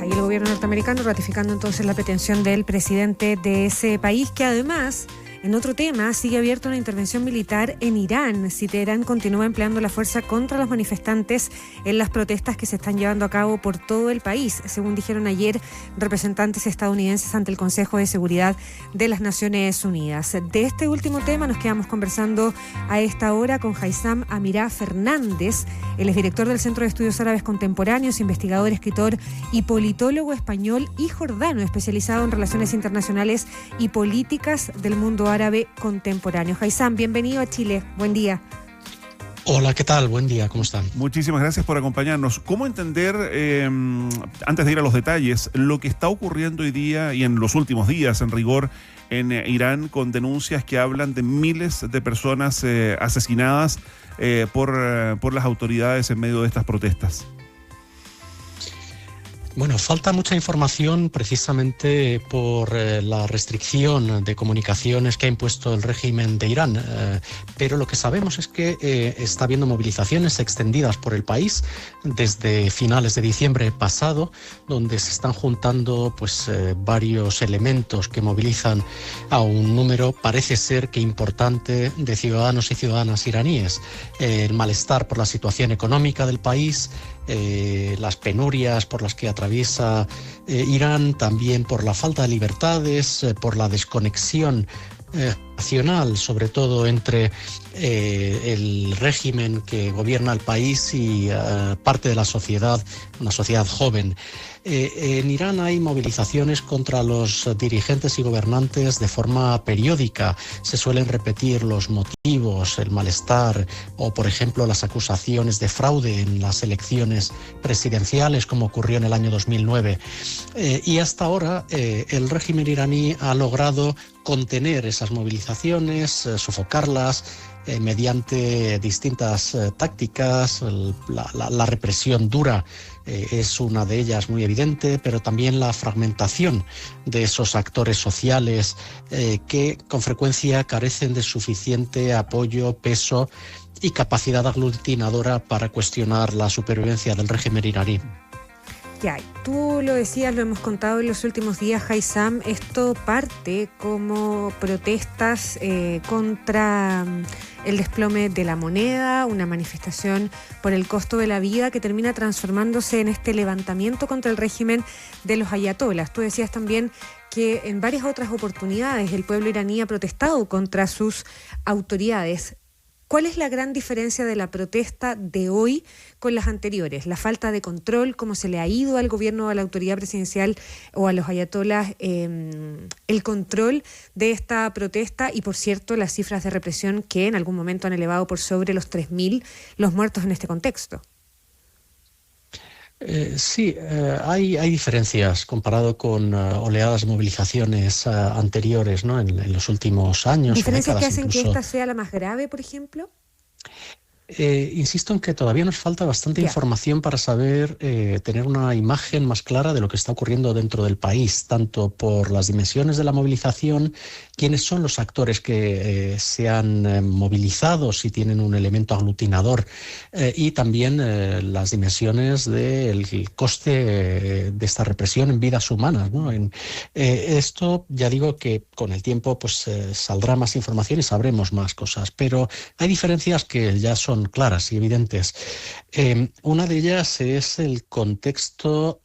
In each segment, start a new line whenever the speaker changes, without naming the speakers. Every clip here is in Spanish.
y el gobierno norteamericano ratificando entonces la pretensión del presidente de ese país, que además, en otro tema, sigue abierta una intervención militar en Irán si Teherán continúa empleando la fuerza contra los manifestantes en las protestas que se están llevando a cabo por todo el país, según dijeron ayer representantes estadounidenses ante el Consejo de Seguridad de las Naciones Unidas. De este último tema nos quedamos conversando a esta hora con Haitham Amirah Fernández. Él es director del Centro de Estudios Árabes Contemporáneos, investigador, escritor y politólogo español y jordano, especializado en relaciones internacionales y políticas del mundo árabe contemporáneo. Haitham, bienvenido a Chile. Buen día.
Hola, ¿qué tal? Buen día, ¿cómo están?
Muchísimas gracias por acompañarnos. ¿Cómo entender, antes de ir a los detalles, lo que está ocurriendo hoy día y en los últimos días, en rigor, en Irán, con denuncias que hablan de miles de personas asesinadas por las autoridades en medio de estas protestas?
Bueno, falta mucha información precisamente por la restricción de comunicaciones que ha impuesto el régimen de Irán, pero lo que sabemos es que está habiendo movilizaciones extendidas por el país desde finales de diciembre pasado, donde se están juntando varios elementos que movilizan a un número, parece ser que importante, de ciudadanos y ciudadanas iraníes. El malestar por la situación económica del país, las penurias por las que atraviesa Irán, también por la falta de libertades, por la desconexión nacional, sobre todo entre el régimen que gobierna el país y parte de la sociedad, una sociedad joven. En Irán hay movilizaciones contra los dirigentes y gobernantes de forma periódica. Se suelen repetir los motivos, el malestar o, por ejemplo, las acusaciones de fraude en las elecciones presidenciales, como ocurrió en el año 2009. Y hasta ahora el régimen iraní ha logrado contener esas movilizaciones, sofocarlas, mediante distintas tácticas. La represión dura es una de ellas muy evidente, pero también la fragmentación de esos actores sociales que con frecuencia carecen de suficiente apoyo, peso y capacidad aglutinadora para cuestionar la supervivencia del régimen iraní.
Ya, tú lo decías, lo hemos contado en los últimos días, Haitham, esto parte como protestas contra el desplome de la moneda, una manifestación por el costo de la vida que termina transformándose en este levantamiento contra el régimen de los ayatolas. Tú decías también que en varias otras oportunidades el pueblo iraní ha protestado contra sus autoridades. ¿Cuál es la gran diferencia de la protesta de hoy con las anteriores? La falta de control, cómo se le ha ido al gobierno, a la autoridad presidencial o a los ayatolas el control de esta protesta y, por cierto, las cifras de represión que en algún momento han elevado por sobre los 3.000 los muertos en este contexto.
Sí, hay diferencias comparado con oleadas de movilizaciones anteriores, ¿no? En los últimos años.
¿Diferencias
décadas,
que hacen
incluso.
que esta sea la más grave, por ejemplo?
Insisto en que todavía nos falta bastante información para saber tener una imagen más clara de lo que está ocurriendo dentro del país, tanto por las dimensiones de la movilización, quiénes son los actores que se han movilizado, si tienen un elemento aglutinador, y también las dimensiones del coste de esta represión en vidas humanas, ¿no? Esto ya digo que con el tiempo saldrá más información y sabremos más cosas, pero hay diferencias que ya son claras y evidentes. Una de ellas es el contexto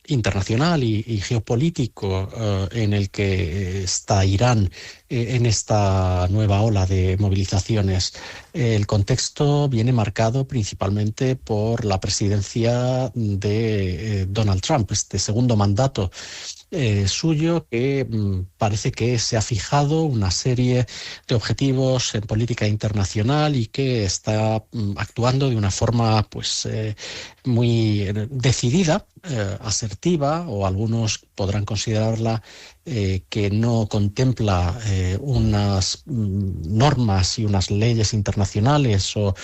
internacional y geopolítico en el que está Irán en esta nueva ola de movilizaciones. El contexto viene marcado principalmente por la presidencia de Donald Trump, este segundo mandato suyo, que parece que se ha fijado una serie de objetivos en política internacional y que está actuando de una forma muy decidida, asertiva, o algunos podrán considerarla que no contempla unas normas y unas leyes internacionales o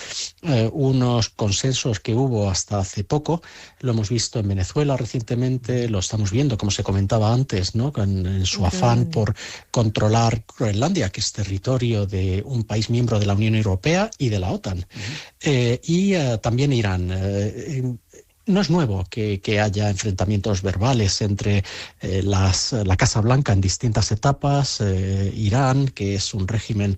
unos consensos que hubo hasta hace poco. Lo hemos visto en Venezuela recientemente, lo estamos viendo, como se comentaba antes, ¿no? En su afán por controlar Groenlandia, que es territorio de un país miembro de la Unión Europea y de la OTAN. Y también Irán. No es nuevo que haya enfrentamientos verbales entre la Casa Blanca en distintas etapas, Irán, que es un régimen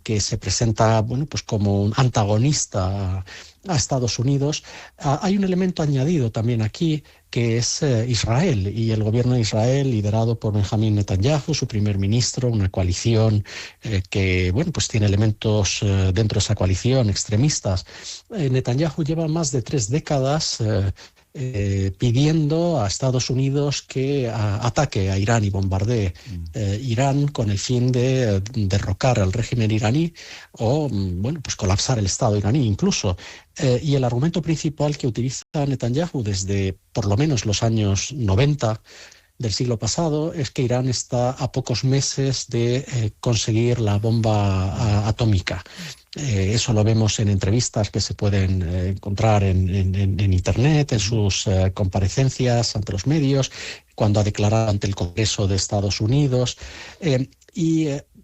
que se presenta pues como un antagonista a Estados Unidos. Hay un elemento añadido también aquí, que es Israel y el gobierno de Israel liderado por Benjamín Netanyahu, su primer ministro, una coalición que pues tiene elementos dentro de esa coalición extremistas. Netanyahu lleva más de 3 décadas pidiendo a Estados Unidos que ataque a Irán y bombardee Irán con el fin de derrocar al régimen iraní o pues colapsar el Estado iraní incluso. Y el argumento principal que utiliza Netanyahu desde por lo menos los años 90 del siglo pasado es que Irán está a pocos meses de conseguir la bomba atómica. Eso lo vemos en entrevistas que se pueden encontrar en Internet, en sus comparecencias ante los medios, cuando ha declarado ante el Congreso de Estados Unidos.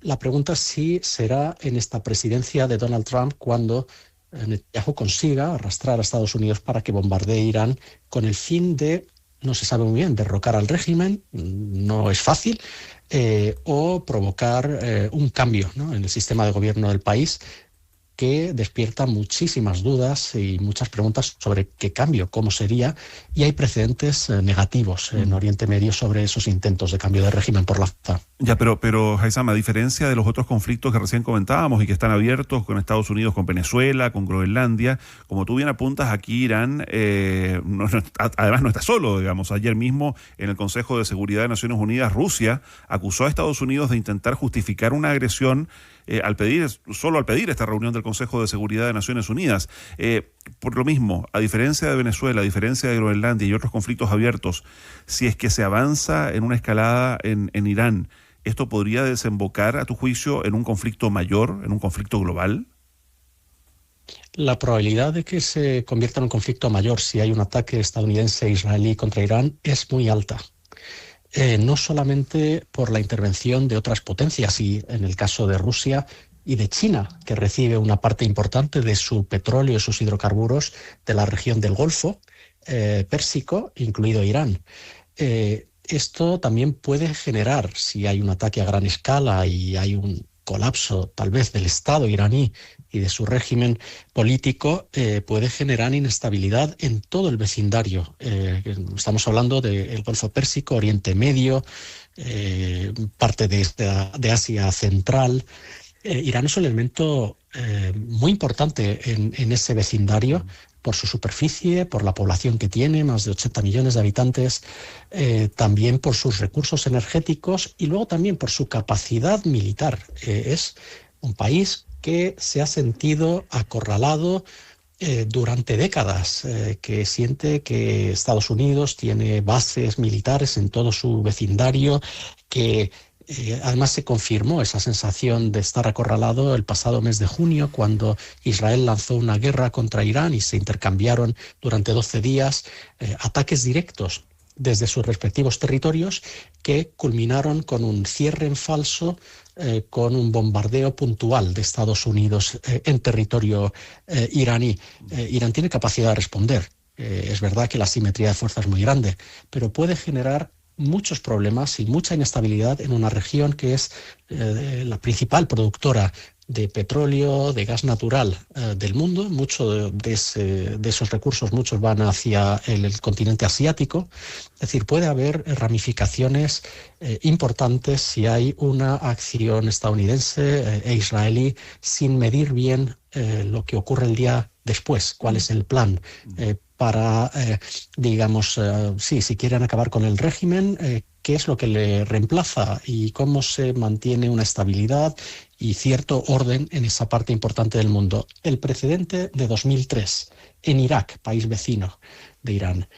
La pregunta es si será en esta presidencia de Donald Trump cuando Netanyahu consiga arrastrar a Estados Unidos para que bombardee Irán con el fin de, no se sabe muy bien, derrocar al régimen, no es fácil, o provocar un cambio, ¿no?, en el sistema de gobierno del país, que despierta muchísimas dudas y muchas preguntas sobre qué cambio, cómo sería, y hay precedentes negativos en Oriente Medio sobre esos intentos de cambio de régimen por la fuerza.
Ya, pero Haysam, a diferencia de los otros conflictos que recién comentábamos y que están abiertos con Estados Unidos, con Venezuela, con Groenlandia, como tú bien apuntas, aquí Irán además no está solo, digamos. Ayer mismo en el Consejo de Seguridad de Naciones Unidas, Rusia acusó a Estados Unidos de intentar justificar una agresión al pedir esta reunión del Consejo de Seguridad de Naciones Unidas. Por lo mismo, a diferencia de Venezuela, a diferencia de Groenlandia y otros conflictos abiertos, si es que se avanza en una escalada en Irán, ¿esto podría desembocar, a tu juicio, en un conflicto mayor, en un conflicto global?
La probabilidad de que se convierta en un conflicto mayor si hay un ataque estadounidense e israelí contra Irán es muy alta. No solamente por la intervención de otras potencias, y en el caso de Rusia y de China, que recibe una parte importante de su petróleo y sus hidrocarburos de la región del Golfo Pérsico, incluido Irán. Esto también puede generar, si hay un ataque a gran escala y hay un colapso tal vez del Estado iraní y de su régimen político, puede generar inestabilidad en todo el vecindario. Estamos hablando del Golfo Pérsico, Oriente Medio, parte de Asia Central. Irán es un elemento muy importante en ese vecindario por su superficie, por la población que tiene, más de 80 millones de habitantes, también por sus recursos energéticos y luego también por su capacidad militar. Es un país que se ha sentido acorralado durante décadas, que siente que Estados Unidos tiene bases militares en todo su vecindario, que además se confirmó esa sensación de estar acorralado el pasado mes de junio, cuando Israel lanzó una guerra contra Irán y se intercambiaron durante 12 días ataques directos desde sus respectivos territorios, que culminaron con un cierre en falso, con un bombardeo puntual de Estados Unidos en territorio iraní. Irán tiene capacidad de responder. Es verdad que la asimetría de fuerza es muy grande, pero puede generar muchos problemas y mucha inestabilidad en una región que es la principal productora de petróleo, de gas natural del mundo. Mucho de esos recursos, muchos van hacia el continente asiático. Es decir, puede haber ramificaciones importantes si hay una acción estadounidense e israelí sin medir bien lo que ocurre el día después, cuál es el plan para, si quieren acabar con el régimen, qué es lo que le reemplaza y cómo se mantiene una estabilidad y cierto orden en esa parte importante del mundo. El precedente de 2003 en Irak, país vecino de Irán,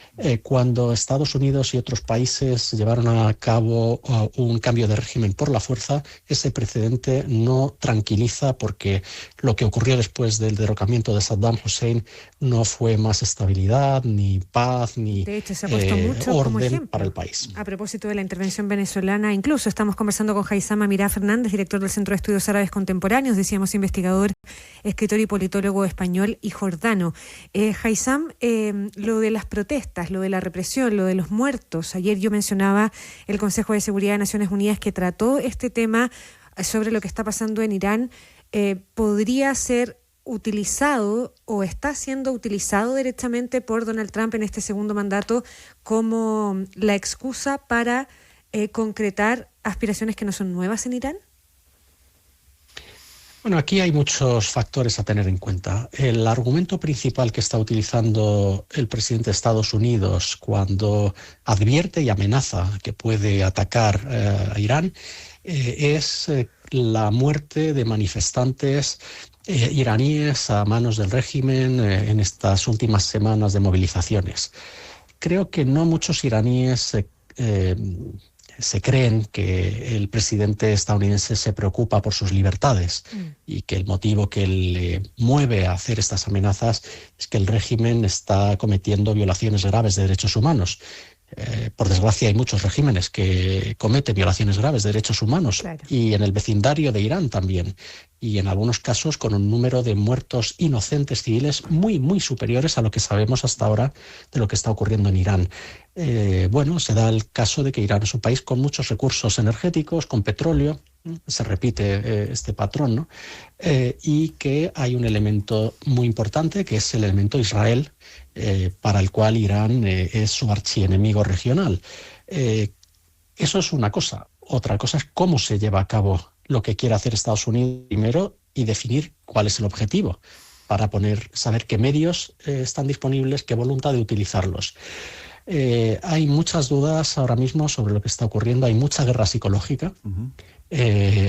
cuando Estados Unidos y otros países llevaron a cabo un cambio de régimen por la fuerza, ese precedente no tranquiliza, porque lo que ocurrió después del derrocamiento de Saddam Hussein no fue más estabilidad, ni paz, ni
de hecho, se ha puesto mucho
orden
como ejemplo
para el país.
A propósito de la intervención venezolana, incluso estamos conversando con Haysam Amirá Fernández, director del Centro de Estudios Árabes Contemporáneos, decíamos investigador, escritor y politólogo español y jordano. Haysam, lo de las las protestas, lo de la represión, lo de los muertos. Ayer yo mencionaba el Consejo de Seguridad de Naciones Unidas que trató este tema sobre lo que está pasando en Irán. Podría ser utilizado o está siendo utilizado directamente por Donald Trump en este segundo mandato como la excusa para concretar aspiraciones que no son nuevas en Irán?
Bueno, aquí hay muchos factores a tener en cuenta. El argumento principal que está utilizando el presidente de Estados Unidos cuando advierte y amenaza que puede atacar a Irán es la muerte de manifestantes iraníes a manos del régimen en estas últimas semanas de movilizaciones. Creo que no muchos iraníes se creen que el presidente estadounidense se preocupa por sus libertades y que el motivo que le mueve a hacer estas amenazas es que el régimen está cometiendo violaciones graves de derechos humanos. Por desgracia hay muchos regímenes que cometen violaciones graves de derechos humanos, claro, y en el vecindario de Irán también, y en algunos casos con un número de muertos inocentes civiles muy, muy superiores a lo que sabemos hasta ahora de lo que está ocurriendo en Irán. Bueno, se da el caso de que Irán es un país con muchos recursos energéticos, con petróleo, se repite este patrón, ¿no? Y que hay un elemento muy importante, que es el elemento Israel, para el cual Irán es su archienemigo regional. Eso es una cosa. Otra cosa es cómo se lleva a cabo lo que quiere hacer Estados Unidos primero y definir cuál es el objetivo para saber qué medios están disponibles, qué voluntad de utilizarlos. Hay muchas dudas ahora mismo sobre lo que está ocurriendo, hay mucha guerra psicológica,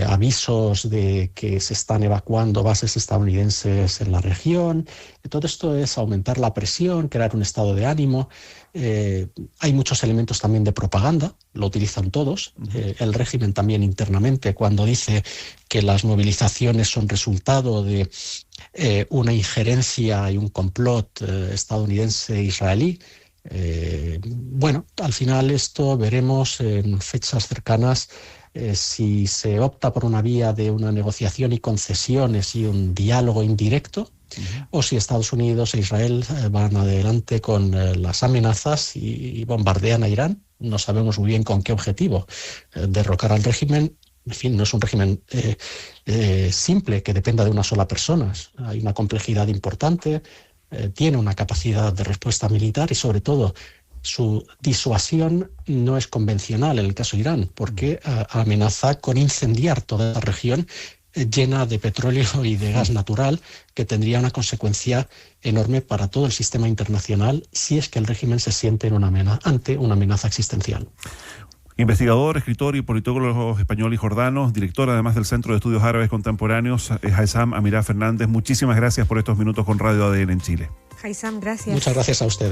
avisos de que se están evacuando bases estadounidenses en la región. Todo esto es aumentar la presión, crear un estado de ánimo. Hay muchos elementos también de propaganda, lo utilizan todos. El régimen también internamente, cuando dice que las movilizaciones son resultado de una injerencia y un complot estadounidense-israelí. Bueno, al final esto veremos en fechas cercanas si se opta por una vía de una negociación y concesiones y un diálogo indirecto, o si Estados Unidos e Israel van adelante con las amenazas y bombardean a Irán. No sabemos muy bien con qué objetivo. Derrocar al régimen, en fin, no es un régimen simple que dependa de una sola persona. Hay una complejidad importante. Tiene una capacidad de respuesta militar y, sobre todo, su disuasión no es convencional en el caso de Irán, porque amenaza con incendiar toda la región llena de petróleo y de gas natural, que tendría una consecuencia enorme para todo el sistema internacional si es que el régimen se siente ante una amenaza existencial.
Investigador, escritor y politólogo español y jordano, director además del Centro de Estudios Árabes Contemporáneos, Haitham Amirah Fernández, muchísimas gracias por estos minutos con Radio ADN en Chile.
Haitham, gracias.
Muchas gracias a ustedes.